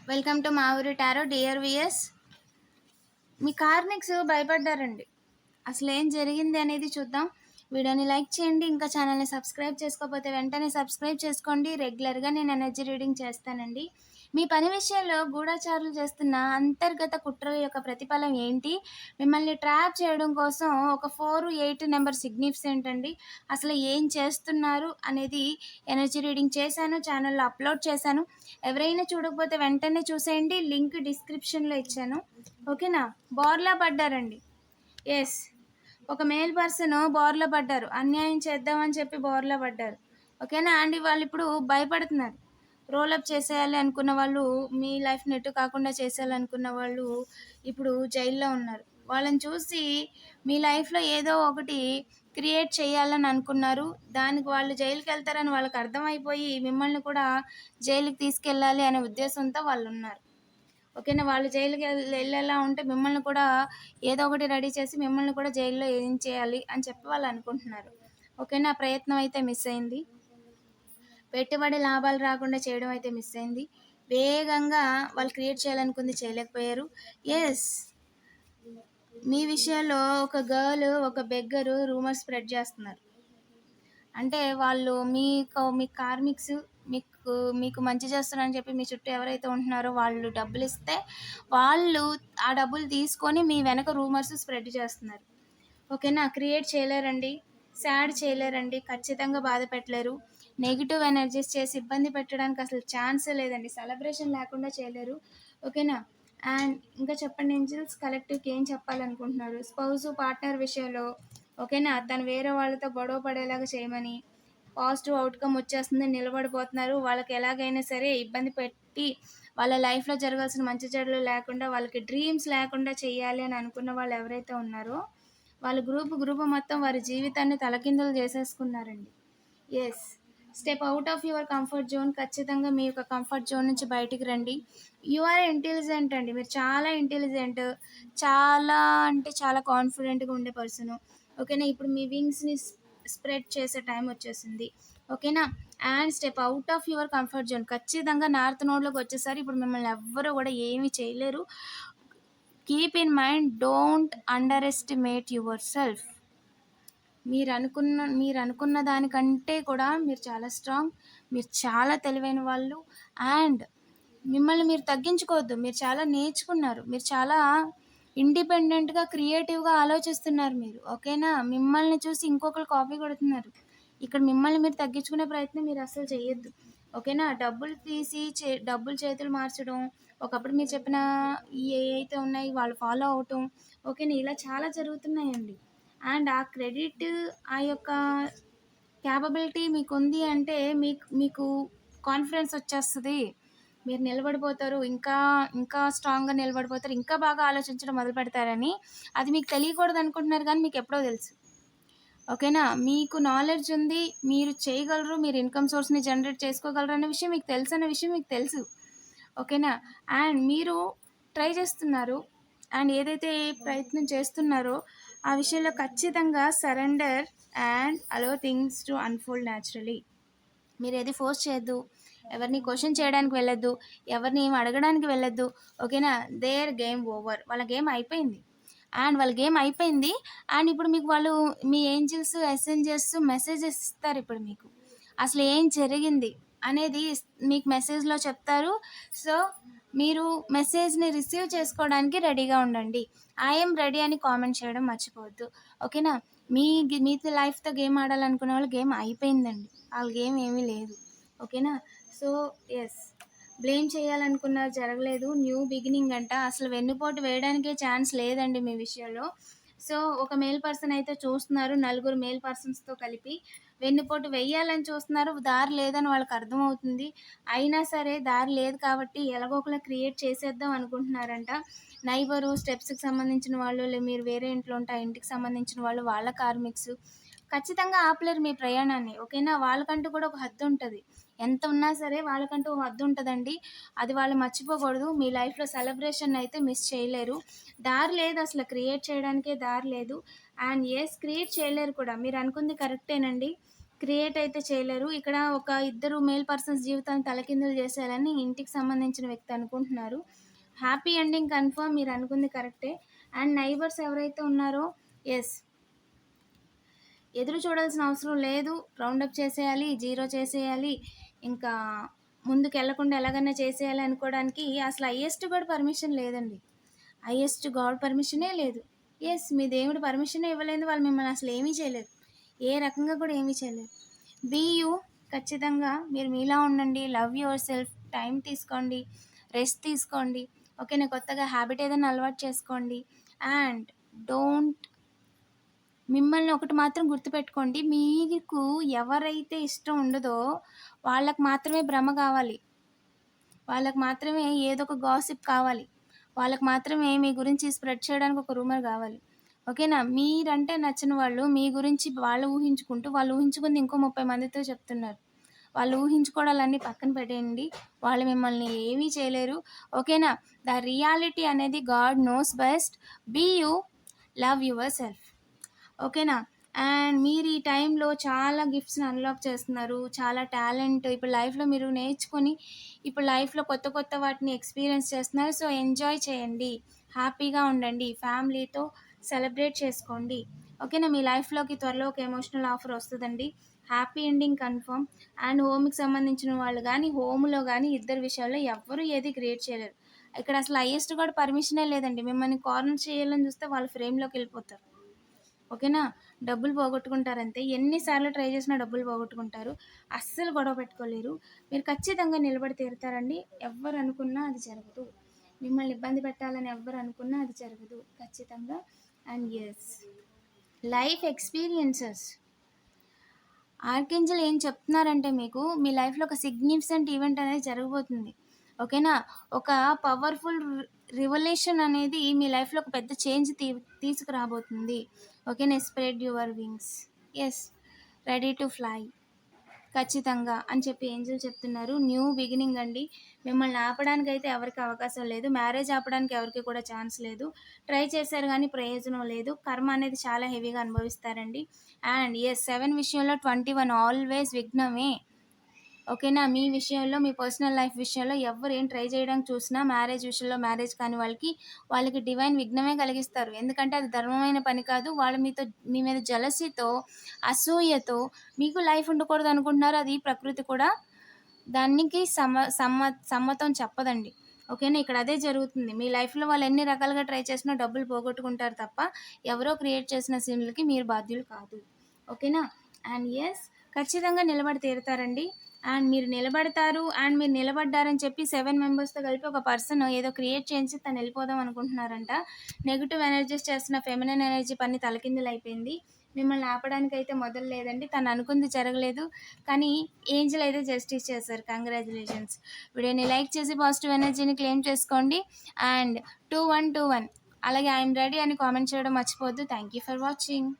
Welcome to మా ఊరి tarot dear VS. మీ karmics భయపడ్డారండి. అసలు ఏం జరిగింది అనేది చూద్దాం. వీడియోని లైక్ చేయండి. ఇంకా ఛానల్ని సబ్స్క్రైబ్ చేసుకోకపోతే వెంటనే సబ్స్క్రైబ్ చేసుకోండి. రెగ్యులర్గా నేను ఎనర్జీ రీడింగ్ చేస్తానండి. మీ పని విషయంలో గూఢచారులు చేస్తున్న అంతర్గత కుట్రల యొక్క ప్రతిఫలం ఏంటి? మిమ్మల్ని ట్రాప్ చేయడం కోసం ఒక 4, 8 నెంబర్ సిగ్నిఫికెంట్ అండి. అసలు ఏం చేస్తున్నారు అనేది ఎనర్జీ రీడింగ్ చేశాను, ఛానల్లో అప్లోడ్ చేశాను. ఎవరైనా చూడకపోతే వెంటనే చూసేయండి. లింక్ డిస్క్రిప్షన్లో ఇచ్చాను. ఓకేనా? బోర్లా పడ్డారండి. ఎస్, ఒక మేల్ పర్సన్ బోర్లా పడ్డారు. అన్యాయం చేద్దామని చెప్పి బోర్లా పడ్డారు. ఓకేనా అండి? వాళ్ళు ఇప్పుడు భయపడుతున్నారు. రోలప్ చేసేయాలి అనుకున్న వాళ్ళు, మీ లైఫ్ నెట్టు కాకుండా చేసేయాలనుకున్న వాళ్ళు ఇప్పుడు జైల్లో ఉన్నారు. వాళ్ళని చూసి మీ లైఫ్లో ఏదో ఒకటి క్రియేట్ చేయాలని అనుకున్నారు. దానికి వాళ్ళు జైలుకి వెళ్తారని వాళ్ళకి అర్థమైపోయి మిమ్మల్ని కూడా జైలుకి తీసుకెళ్ళాలి అనే ఉద్దేశంతో వాళ్ళు ఉన్నారు. ఓకేనా? వాళ్ళు జైలుకి వెళ్ళేలా ఉంటే మిమ్మల్ని కూడా ఏదో ఒకటి రెడీ చేసి మిమ్మల్ని కూడా జైల్లో ఏం చేయాలి అని చెప్పి వాళ్ళు అనుకుంటున్నారు. ఓకేనా? ప్రయత్నం అయితే మిస్ అయింది. పెట్టుబడి లాభాలు రాకుండా చేయడం అయితే మిస్ అయింది. వేగంగా వాళ్ళు క్రియేట్ చేయాలనుకుంది చేయలేకపోయారు. ఎస్, మీ విషయాల్లో ఒక గర్ల్, ఒక బెగ్గరు రూమర్ స్ప్రెడ్ చేస్తున్నారు. అంటే వాళ్ళు మీ కార్మిక్స్ మీకు మంచి చేస్తున్నారని చెప్పి మీ చుట్టూ ఎవరైతే ఉంటున్నారో వాళ్ళు డబ్బులు ఇస్తే వాళ్ళు ఆ డబ్బులు తీసుకొని మీ వెనక రూమర్స్ స్ప్రెడ్ చేస్తున్నారు. ఓకేనా? క్రియేట్ చేయలేరండి, సాడ్ చేయలేరండి, ఖచ్చితంగా బాధ పెట్టలేరు. నెగిటివ్ ఎనర్జీస్ చేసి ఇబ్బంది పెట్టడానికి అసలు ఛాన్సే లేదండి. సెలబ్రేషన్ లేకుండా చేయలేరు. ఓకేనా? అండ్ ఇంకా చెప్పండి ఏంజల్స్, కలెక్టివ్కి ఏం చెప్పాలనుకుంటున్నారు? స్పౌస్, పార్ట్నర్ విషయంలో ఓకేనా, తను వేరే వాళ్ళతో గొడవ పడేలాగా చేయమని, పాజిటివ్ అవుట్కమ్ వచ్చేస్తుంది, నిలబడిపోతున్నారు. వాళ్ళకి ఎలాగైనా సరే ఇబ్బంది పెట్టి వాళ్ళ లైఫ్లో జరగాల్సిన మంచి చెడులు లేకుండా, వాళ్ళకి డ్రీమ్స్ లేకుండా చేయాలి అని అనుకున్న వాళ్ళు ఎవరైతే ఉన్నారో వాళ్ళ గ్రూప్ మొత్తం వారి జీవితాన్ని తలకిందులు చేసేసుకున్నారండి. Yes, step out of your comfort zone. ఖచ్చితంగా మీ యొక్క కంఫర్ట్ జోన్ నుంచి బయటికి రండి. యు ఆర్ ఇంటెలిజెంట్ అండి. మీరు చాలా ఇంటెలిజెంట్, చాలా అంటే చాలా కాన్ఫిడెంట్గా ఉండే పర్సన్. ఓకేనా? ఇప్పుడు మీ వింగ్స్ని స్ప్రెడ్ చేసే టైం వచ్చేసింది. ఓకేనా? And step out of your comfort zone. ఖచ్చితంగా నార్త్ నోడ్లోకి వచ్చేసరి ఇప్పుడు మిమ్మల్ని ఎవ్వరూ కూడా ఏమీ చేయలేరు. Keep in mind, don't under estimate your self. మీరు అనుకున్న దానికంటే కూడా మీరు చాలా స్ట్రాంగ్, మీరు చాలా తెలివైన వాళ్ళు. అండ్ మిమ్మల్ని మీరు తగ్గించుకోవద్దు. మీరు చాలా నేర్చుకున్నారు, మీరు చాలా ఇండిపెండెంట్గా, క్రియేటివ్గా ఆలోచిస్తున్నారు మీరు. ఓకేనా? మిమ్మల్ని చూసి ఇంకొకరు కాపీ కొడుతున్నారు. ఇక్కడ మిమ్మల్ని మీరు తగ్గించుకునే ప్రయత్నం మీరు అసలు చేయొద్దు. ఓకేనా? డబ్బులు తీసి డబ్బులు చేతులు మార్చడం, ఒకప్పుడు మీరు చెప్పిన ఏవైతే ఉన్నాయి వాళ్ళు ఫాలో అవటం, ఓకేనా, ఇలా చాలా జరుగుతున్నాయండి. అండ్ ఆ క్రెడిట్, ఆ యొక్క క్యాపబిలిటీ మీకు ఉంది అంటే మీకు కాన్ఫిడెన్స్ వచ్చేస్తుంది. మీరు నిలబడిపోతారు, ఇంకా ఇంకా స్ట్రాంగ్గా నిలబడిపోతారు, ఇంకా బాగా ఆలోచించడం మొదలు పెడతారని. అది మీకు తెలియకూడదు అనుకుంటున్నారు, కానీ మీకు ఎప్పుడో తెలుసు. ఓకేనా? మీకు నాలెడ్జ్ ఉంది, మీరు చేయగలరు, మీరు ఇన్కమ్ సోర్స్ని జనరేట్ చేసుకోగలరు అనే విషయం మీకు తెలుసు, అనే విషయం మీకు తెలుసు. ఓకేనా? అండ్ మీరు ట్రై చేస్తున్నారు. అండ్ ఏదైతే ప్రయత్నం చేస్తున్నారో ఆ విషయంలో ఖచ్చితంగా surrender and allow things to unfold naturally. మీరు ఏది ఫోర్స్ చేయొద్దు, ఎవరిని క్వశ్చన్ చేయడానికి వెళ్ళొద్దు, ఎవరిని ఏం అడగడానికి వెళ్ళొద్దు. ఓకేనా? Their game over. వాళ్ళ గేమ్ అయిపోయింది. అండ్ ఇప్పుడు మీకు వాళ్ళు, మీ ఏంజిల్స్, ఎసెంజర్స్ మెసేజెస్ ఇస్తారు. ఇప్పుడు మీకు అసలు ఏం జరిగింది అనేది మీకు మెసేజ్లో చెప్తారు. సో మీరు మెసేజ్ని రిసీవ్ చేసుకోవడానికి రెడీగా ఉండండి. ఐఎమ్ రెడీ అని కామెంట్ చేయడం మర్చిపోవద్దు. ఓకేనా? మీతో లైఫ్తో గేమ్ ఆడాలనుకునే వాళ్ళు గేమ్ అయిపోయిందండి. వాళ్ళ గేమ్ ఏమీ లేదు. ఓకేనా? సో ఎస్, బ్లేమ్ చేయాలనుకున్న జరగలేదు. న్యూ బిగినింగ్ అంట. అసలు వెన్నుపోటు వేయడానికే ఛాన్స్ లేదండి మీ విషయంలో. సో ఒక మేల్ పర్సన్ అయితే చూస్తున్నారు, నలుగురు మేల్ పర్సన్స్తో కలిపి వెన్నుపోటు వేయాలని చూస్తున్నారు. దారి లేదని వాళ్ళకి అర్థమవుతుంది. అయినా సరే దారి లేదు కాబట్టి ఎలాగోకలా క్రియేట్ చేసేద్దాం అనుకుంటున్నారంట. నైబరు, స్టెప్స్కి సంబంధించిన వాళ్ళు, మీరు వేరే ఇంట్లో ఉంటే ఆ ఇంటికి సంబంధించిన వాళ్ళు, వాళ్ళ కార్మిక్స్ ఖచ్చితంగా ఆపలేరు మీ ప్రయాణాన్ని. ఓకేనా? వాళ్ళకంటూ కూడా ఒక హద్దు ఉంటుంది. ఎంత ఉన్నా సరే వాళ్ళకంటూ ఒక హద్దు ఉంటుందండి. అది వాళ్ళు మర్చిపోకూడదు. మీ లైఫ్లో సెలబ్రేషన్ అయితే మిస్ చేయలేరు. దారి లేదు, అసలు క్రియేట్ చేయడానికే దారి లేదు. అండ్ ఎస్, క్రియేట్ చేయలేరు కూడా. మీరు అనుకుంది కరెక్టేనండి. క్రియేట్ అయితే చేయలేరు. ఇక్కడ ఒక ఇద్దరు మేల్ పర్సన్స్ జీవితాన్ని తలకిందులు చేసేయాలని ఇంటికి సంబంధించిన వ్యక్తి అనుకుంటున్నారు. హ్యాపీ ఎండింగ్ కన్ఫర్మ్, మీరు అనుకుంది కరెక్టే. అండ్ నైబర్స్ ఎవరైతే ఉన్నారో, ఎస్, ఎదురు చూడాల్సిన అవసరం లేదు. రౌండప్ చేసేయాలి, జీరో చేసేయాలి, ఇంకా ముందుకు వెళ్లకుండా ఎలాగైనా చేసేయాలి అనుకోవడానికి అసలు హైయెస్ట్ కూడా పర్మిషన్ లేదండి. హైయెస్ట్ గాడ్ పర్మిషనే లేదు. ఎస్, మీ దేవుడు పర్మిషనే ఇవ్వలేదు. వాళ్ళు మిమ్మల్ని అసలు ఏమీ చేయలేరు, ఏ రకంగా కూడా ఏమీ చేయలేరు. బీ యూ, ఖచ్చితంగా మీరు మీలా ఉండండి. లవ్ యువర్ సెల్ఫ్, టైం తీసుకోండి, రెస్ట్ తీసుకోండి. ఓకేనా, కొత్తగా హ్యాబిట్ ఏదైనా అలవాటు చేసుకోండి. అండ్ డోంట్, మిమ్మల్ని ఒకటి మాత్రం గుర్తుపెట్టుకోండి, మీకు ఎవరైతే ఇష్టం ఉండదో వాళ్ళకి మాత్రమే భ్రమ కావాలి, వాళ్ళకి మాత్రమే ఏదో ఒక గాసిప్ కావాలి, వాళ్ళకి మాత్రమే మీ గురించి స్ప్రెడ్ చేయడానికి ఒక రూమర్ కావాలి. ఓకేనా, మీరంటే నచ్చిన వాళ్ళు మీ గురించి వాళ్ళు ఊహించుకుంటూ, వాళ్ళు ఊహించుకుంది ఇంకో 30 మందితో చెప్తున్నారు. వాళ్ళు ఊహించుకోవడాలన్నీ పక్కన పెట్టేయండి, వాళ్ళు మిమ్మల్ని ఏమీ చేయలేరు. ఓకేనా, ద రియాలిటీ అనేది God knows best. Be you, love yourself. ఓకేనా, అండ్ మీరు ఈ టైంలో చాలా గిఫ్ట్స్ని అన్లాక్ చేస్తున్నారు, చాలా టాలెంట్ ఇప్పుడు లైఫ్లో మీరు నేర్చుకొని ఇప్పుడు లైఫ్లో కొత్త కొత్త వాటిని ఎక్స్పీరియన్స్ చేస్తున్నారు. సో ఎంజాయ్ చేయండి, హ్యాపీగా ఉండండి, ఫ్యామిలీతో సెలబ్రేట్ చేసుకోండి. ఓకేనా, మీ లైఫ్లోకి త్వరలో ఒక ఎమోషనల్ ఆఫర్ వస్తుందండి. Happy ending confirm. అండ్ హోమ్కి సంబంధించిన వాళ్ళు కానీ, హోమ్లో కానీ ఇద్దరు విషయాల్లో ఎవ్వరూ ఏది క్రియేట్ చేయలేరు. ఇక్కడ అసలు హైయెస్ట్ కూడా పర్మిషనే లేదండి. మిమ్మల్ని కార్నర్ చేయాలని చూస్తే వాళ్ళు ఫ్రేమ్లోకి వెళ్ళిపోతారు. ఓకేనా, డబ్బులు పోగొట్టుకుంటారంతే. ఎన్నిసార్లు ట్రై చేసినా డబ్బులు పోగొట్టుకుంటారు, అస్సలు గొడవ పెట్టుకోలేరు. మీరు ఖచ్చితంగా నిలబడి తీరుతారండి. ఎవ్వరు అనుకున్నా అది జరగదు, మిమ్మల్ని ఇబ్బంది పెట్టాలని ఎవ్వరు అనుకున్నా అది జరగదు ఖచ్చితంగా. And yes, life experiences, archangel ఏం చెప్తున్నారంటే మీకు మీ లైఫ్లో ఒక సిగ్నిఫికెంట్ ఈవెంట్ అనేది జరగబోతుంది. ఓకేనా, ఒక పవర్ఫుల్ రివల్యూషన్ అనేది మీ లైఫ్లో ఒక పెద్ద చేంజ్ తీసుకురాబోతుంది. ఓకేనా, spread your wings, yes, ready to fly ఖచ్చితంగా అని చెప్పి ఏంజల్ చెప్తున్నారు. న్యూ బిగినింగ్ అండి, మిమ్మల్ని ఆపడానికి అయితే ఎవరికి అవకాశం లేదు. మ్యారేజ్ ఆపడానికి ఎవరికి కూడా ఛాన్స్ లేదు. ట్రై చేశారు కానీ ప్రయోజనం లేదు. కర్మ అనేది చాలా హెవీగా అనుభవిస్తారండి. అండ్ ఎస్, 7 విషయంలో 21 ఆల్వేస్ విఘ్నమే. ఓకేనా, మీ విషయంలో, మీ పర్సనల్ లైఫ్ విషయంలో ఎవరు ఏం ట్రై చేయడానికి చూసినా మ్యారేజ్ విషయంలో, మ్యారేజ్ కాని వాళ్ళకి డివైన్ విఘ్నమే కలిగిస్తారు. ఎందుకంటే అది ధర్మమైన పని కాదు. వాళ్ళు మీ మీద జలసీతో, అసూయతో మీకు లైఫ్ ఉండకూడదు అనుకుంటున్నారు. అది ప్రకృతి కూడా దానికి సమ్మతం చెప్పదండి. ఓకేనా, ఇక్కడ అదే జరుగుతుంది. మీ లైఫ్లో వాళ్ళు ఎన్ని రకాలుగా ట్రై చేసినా డబ్బులు పోగొట్టుకుంటారు తప్ప ఎవరో క్రియేట్ చేసిన సీన్లకి మీరు బాధ్యులు కాదు. ఓకేనా, అండ్ ఎస్, ఖచ్చితంగా నిలబడి తీరుతారండి. అండ్ మీరు నిలబడతారు. అండ్ మీరు నిలబడ్డారని చెప్పి 7 మెంబర్స్తో కలిపి ఒక పర్సన్ ఏదో క్రియేట్ చేసి తను వెళ్ళిపోదాం అనుకుంటున్నారంట. నెగిటివ్ ఎనర్జీస్ చేస్తున్న ఫెమినైన్ ఎనర్జీ పని తలకిందులు అయిపోయింది. మిమ్మల్ని ఆపడానికి అయితే మొదలు లేదండి. తను అనుకుంది జరగలేదు, కానీ ఏంజల్ అయితే జస్టిస్ చేశారు. కంగ్రాచులేషన్స్. వీడియోని లైక్ చేసి పాజిటివ్ ఎనర్జీని క్లెయిమ్ చేసుకోండి. అండ్ 2121 అలాగే ఐఎమ్ రెడీ అని కామెంట్ చేయడం మర్చిపోవద్దు. Thank you for watching.